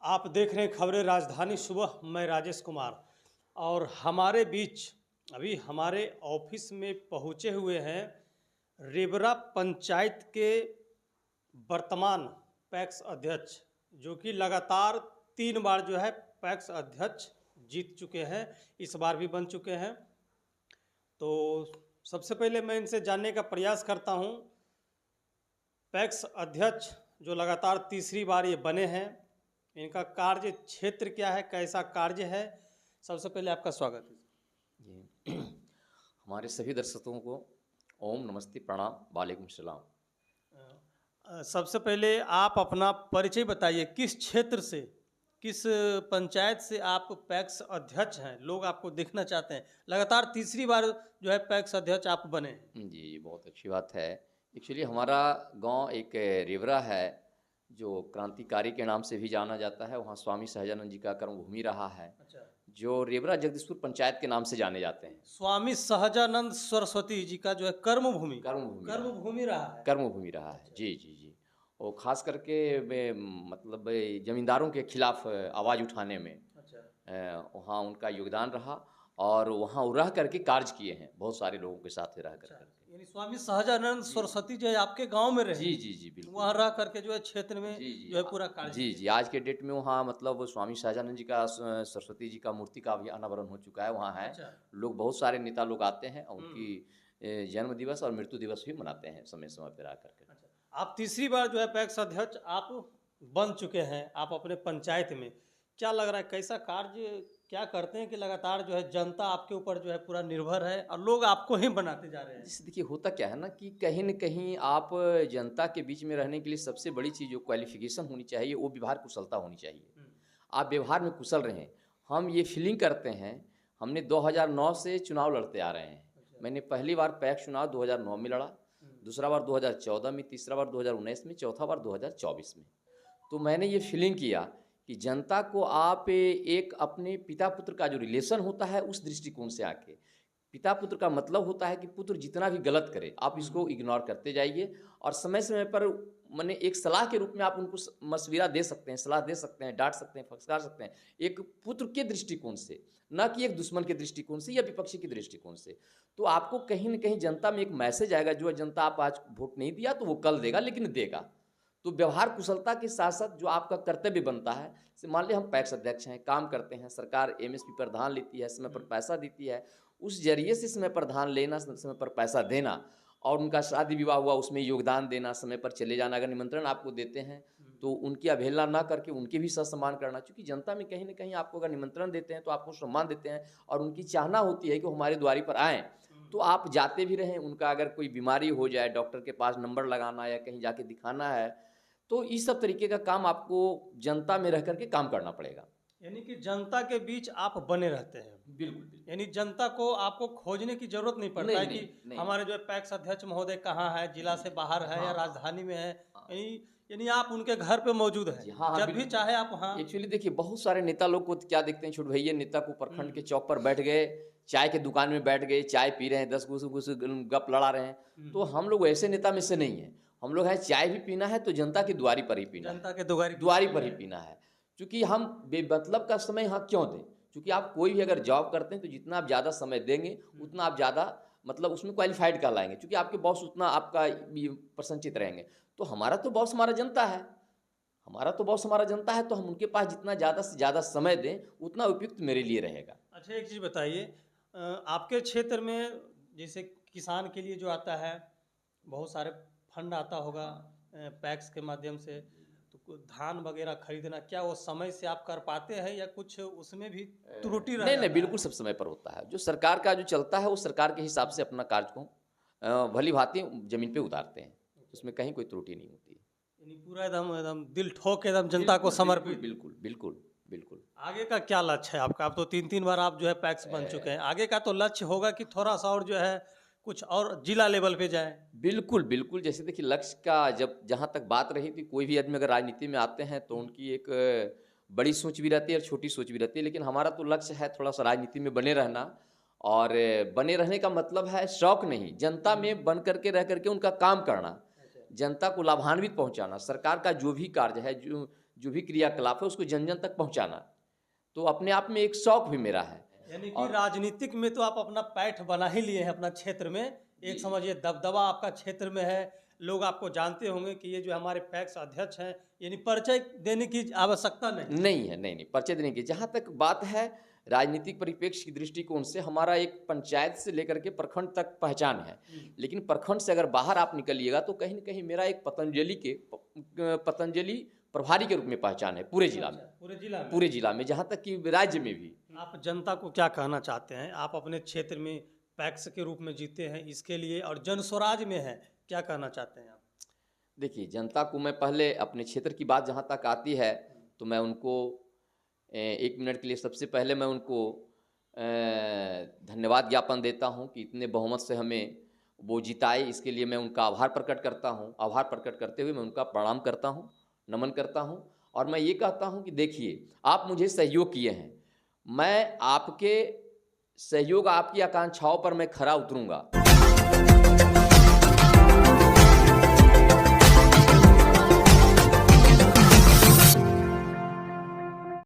आप देख रहे हैं खबरें राजधानी सुबह। मैं राजेश कुमार और हमारे बीच अभी हमारे ऑफिस में पहुंचे हुए हैं रेबरा पंचायत के वर्तमान पैक्स अध्यक्ष, जो कि लगातार 3 बार जो है पैक्स अध्यक्ष जीत चुके हैं, इस बार भी बन चुके हैं। तो सबसे पहले मैं इनसे जानने का प्रयास करता हूं, पैक्स अध्यक्ष जो लगातार तीसरी बार ये बने हैं, इनका कार्य क्षेत्र क्या है, कैसा कार्य है। सबसे पहले आपका स्वागत है जी। हमारे सभी दर्शकों को ओम नमस्ते प्रणाम वालेकुम सलाम। सबसे पहले आप अपना परिचय बताइए, किस क्षेत्र से, किस पंचायत से आप पैक्स अध्यक्ष हैं। लोग आपको देखना चाहते हैं, लगातार तीसरी बार जो है पैक्स अध्यक्ष आप बने हैं। जी, बहुत अच्छी बात है। एक्चुअली हमारा गांव एक रेवरा है जो क्रांतिकारी के नाम से भी जाना जाता है। वहाँ स्वामी सहजानंद जी का कर्मभूमि रहा है। अच्छा, जो रेवरा जगदीशपुर पंचायत के नाम से जाने जाते हैं। स्वामी सहजानंद सरस्वती जी का जो है कर्मभूमि कर्मभूमि रहा है। कर्मभूमि रहा है। जी जी जी। और ख़ास करके मतलब जमींदारों के खिलाफ आवाज़ उठाने में वहाँ उनका योगदान रहा और वहाँ रह करके कार्य किए हैं बहुत सारे लोगों के साथ रह कर। यानी स्वामी सहजानंद सरस्वती जो है आपके गांव में रहे। जी जी जी, बिल्कुल। वहाँ रह करके जो है क्षेत्र में जो है पूरा कार्य। जी जी, आज के डेट में वहाँ मतलब स्वामी सहजानंद जी का सरस्वती जी का मूर्ति का भी अनावरण हो चुका है, वहाँ है। लोग बहुत सारे नेता लोग आते हैं और उनकी जन्म दिवस और मृत्यु दिवस भी मनाते हैं समय समय पर आकर के। आप तीसरी बार जो है पैक्स अध्यक्ष आप बन चुके हैं, आप अपने पंचायत में क्या लग रहा है, कैसा कार्य क्या करते हैं कि लगातार जो है जनता आपके ऊपर जो है पूरा निर्भर है और लोग आपको ही बनाते जा रहे हैं। जैसे देखिए, होता क्या है ना कि कहीं न कहीं आप जनता के बीच में रहने के लिए सबसे बड़ी चीज़ जो क्वालिफिकेशन होनी चाहिए वो व्यवहार कुशलता होनी चाहिए। आप व्यवहार में कुशल रहें। हम ये फीलिंग करते हैं, हमने 2009 से चुनाव लड़ते आ रहे हैं। मैंने पहली बार पैक्स चुनाव 2009 में लड़ा, दूसरा बार 2014 में, तीसरा बार 2019 में, चौथा बार 2024 में। तो मैंने ये फीलिंग किया कि जनता को आप एक अपने पिता पुत्र का जो रिलेशन होता है उस दृष्टिकोण से आके, पिता पुत्र का मतलब होता है कि पुत्र जितना भी गलत करे आप इसको इग्नोर करते जाइए और समय समय पर मैंने एक सलाह के रूप में आप उनको मशविरा दे सकते हैं, सलाह दे सकते हैं, डांट सकते हैं, फटकार सकते हैं, एक पुत्र के दृष्टिकोण से, ना कि एक दुश्मन के दृष्टिकोण से या विपक्षी के दृष्टिकोण से। तो आपको कहीं ना कहीं जनता में एक मैसेज आएगा, जो जनता आप आज वोट नहीं दिया तो वो कल देगा, लेकिन देगा। तो व्यवहार कुशलता के साथ साथ जो आपका कर्तव्य बनता है, मान लिया हम पैक्स अध्यक्ष हैं, काम करते हैं, सरकार एमएसपी पर धान लेती है, समय पर पैसा देती है, उस जरिए से समय पर धान लेना, समय पर पैसा देना और उनका शादी विवाह हुआ उसमें योगदान देना, समय पर चले जाना। अगर निमंत्रण आपको देते हैं तो उनकी अवहेलना ना करके उनके भी सम्मान करना, क्योंकि जनता में कहीं ना कहीं आपको अगर निमंत्रण देते हैं तो आपको सम्मान देते हैं और उनकी चाहना होती है कि वो हमारे द्वारी पर आएँ। तो आप जाते भी रहें, उनका अगर कोई बीमारी हो जाए, डॉक्टर के पास नंबर लगाना या कहीं जाके दिखाना है, तो इस सब तरीके का काम आपको जनता में रह करके काम करना पड़ेगा। यानी कि जनता के बीच आप बने रहते हैं। बिल्कुल। यानी जनता को आपको खोजने की जरूरत नहीं पड़ता है कि हमारे जो पैक्स अध्यक्ष महोदय कहाँ है, जिला से बाहर है या राजधानी में है। यानी आप उनके घर पे मौजूद है। जब भी चाहे आप वहाँ। एक्चुअली देखिए, बहुत सारे नेता लोग को क्या देखते हैं, छोटे भैया नेता को प्रखंड के चौक पर बैठ गए, चाय के दुकान में बैठ गए, चाय पी रहे हैं, 10 घूस गप लड़ा रहे हैं। तो हम लोग ऐसे नेता में से नहीं है। हम लोग हैं, चाय भी पीना है तो जनता की दुआरी पर ही पीना है, जनता के दुआरी पर ही पीना है। क्योंकि हम बेमतलब का समय यहाँ क्यों दें? क्योंकि आप कोई भी अगर जॉब करते हैं तो जितना आप ज़्यादा समय देंगे उतना आप ज़्यादा मतलब उसमें क्वालिफाइड कहलाएंगे, क्योंकि आपके बॉस उतना आपका प्रसन्नचित रहेंगे। तो हमारा तो बॉस हमारा जनता है, हमारा तो बॉस हमारा जनता है, तो हम उनके पास जितना ज़्यादा से ज़्यादा समय दें उतना उपयुक्त मेरे लिए रहेगा। अच्छा, एक चीज़ बताइए, आपके क्षेत्र में जैसे किसान के लिए जो आता है, बहुत सारे फंड आता होगा पैक्स के माध्यम से, तो धान वगैरह खरीदना, क्या वो समय से आप कर पाते हैं या कुछ उसमें भी त्रुटि रह? नहीं, बिल्कुल सब समय पर होता है। जो सरकार का जो चलता है वो सरकार के हिसाब से अपना कार्य को भली भांति जमीन पे उतारते हैं, उसमें कहीं कोई त्रुटि नहीं होती। यानी पूरा एकदम दिल ठोक एकदम जनता को समर्पित। बिल्कुल बिल्कुल बिल्कुल। आगे का क्या लक्ष्य है आपका? आप तो 3 बार आप जो है पैक्स बन चुके हैं, आगे का तो लक्ष्य होगा कि थोड़ा सा और जो है कुछ और जिला लेवल पे जाए। बिल्कुल बिल्कुल। जैसे देखिए, लक्ष्य का जब जहाँ तक बात रही थी, कोई भी आदमी अगर राजनीति में आते हैं तो उनकी एक बड़ी सोच भी रहती है और छोटी सोच भी रहती है, लेकिन हमारा तो लक्ष्य है थोड़ा सा राजनीति में बने रहना। और बने रहने का मतलब है शौक नहीं, जनता में बन करके रह करके उनका काम करना, जनता को लाभान्वित पहुंचाना। सरकार का जो भी कार्य है, जो भी क्रियाकलाप है उसको जन जन तक पहुंचाना, तो अपने आप में एक शौक भी मेरा है। यानी कि राजनीतिक में तो आप अपना पैठ बना ही लिए हैं अपना क्षेत्र में, एक समझिए दबदबा आपका क्षेत्र में है, लोग आपको जानते होंगे कि ये जो हमारे पैक्स अध्यक्ष हैं, यानी परिचय देने की आवश्यकता नहीं है। नहीं, परिचय देने की जहाँ तक बात है, राजनीतिक परिप्रेक्ष्य की दृष्टिकोण से हमारा एक पंचायत से लेकर के प्रखंड तक पहचान है, लेकिन प्रखंड से अगर बाहर आप निकलिएगा तो कहीं न कहीं मेरा एक पतंजलि प्रभारी के रूप में पहचान है पूरे जिला में, पूरे जिला में, जहाँ तक कि राज्य में भी। आप जनता को क्या कहना चाहते हैं? आप अपने क्षेत्र में पैक्स के रूप में जीते हैं इसके लिए, और जन स्वराज में है, क्या कहना चाहते हैं आप? देखिए, जनता को मैं पहले अपने क्षेत्र की बात जहाँ तक आती है तो मैं उनको 1 मिनट के लिए सबसे पहले मैं उनको धन्यवाद ज्ञापन देता हूँ कि इतने बहुमत से हमें वो जिताए, इसके लिए मैं उनका आभार प्रकट करता हूँ। आभार प्रकट करते हुए मैं उनका प्रणाम करता हूँ, नमन करता हूँ, और मैं ये कहता हूँ कि देखिए, आप मुझे सहयोग किए हैं, मैं आपके सहयोग, आपकी आकांक्षाओं पर मैं खरा उतरूँगा।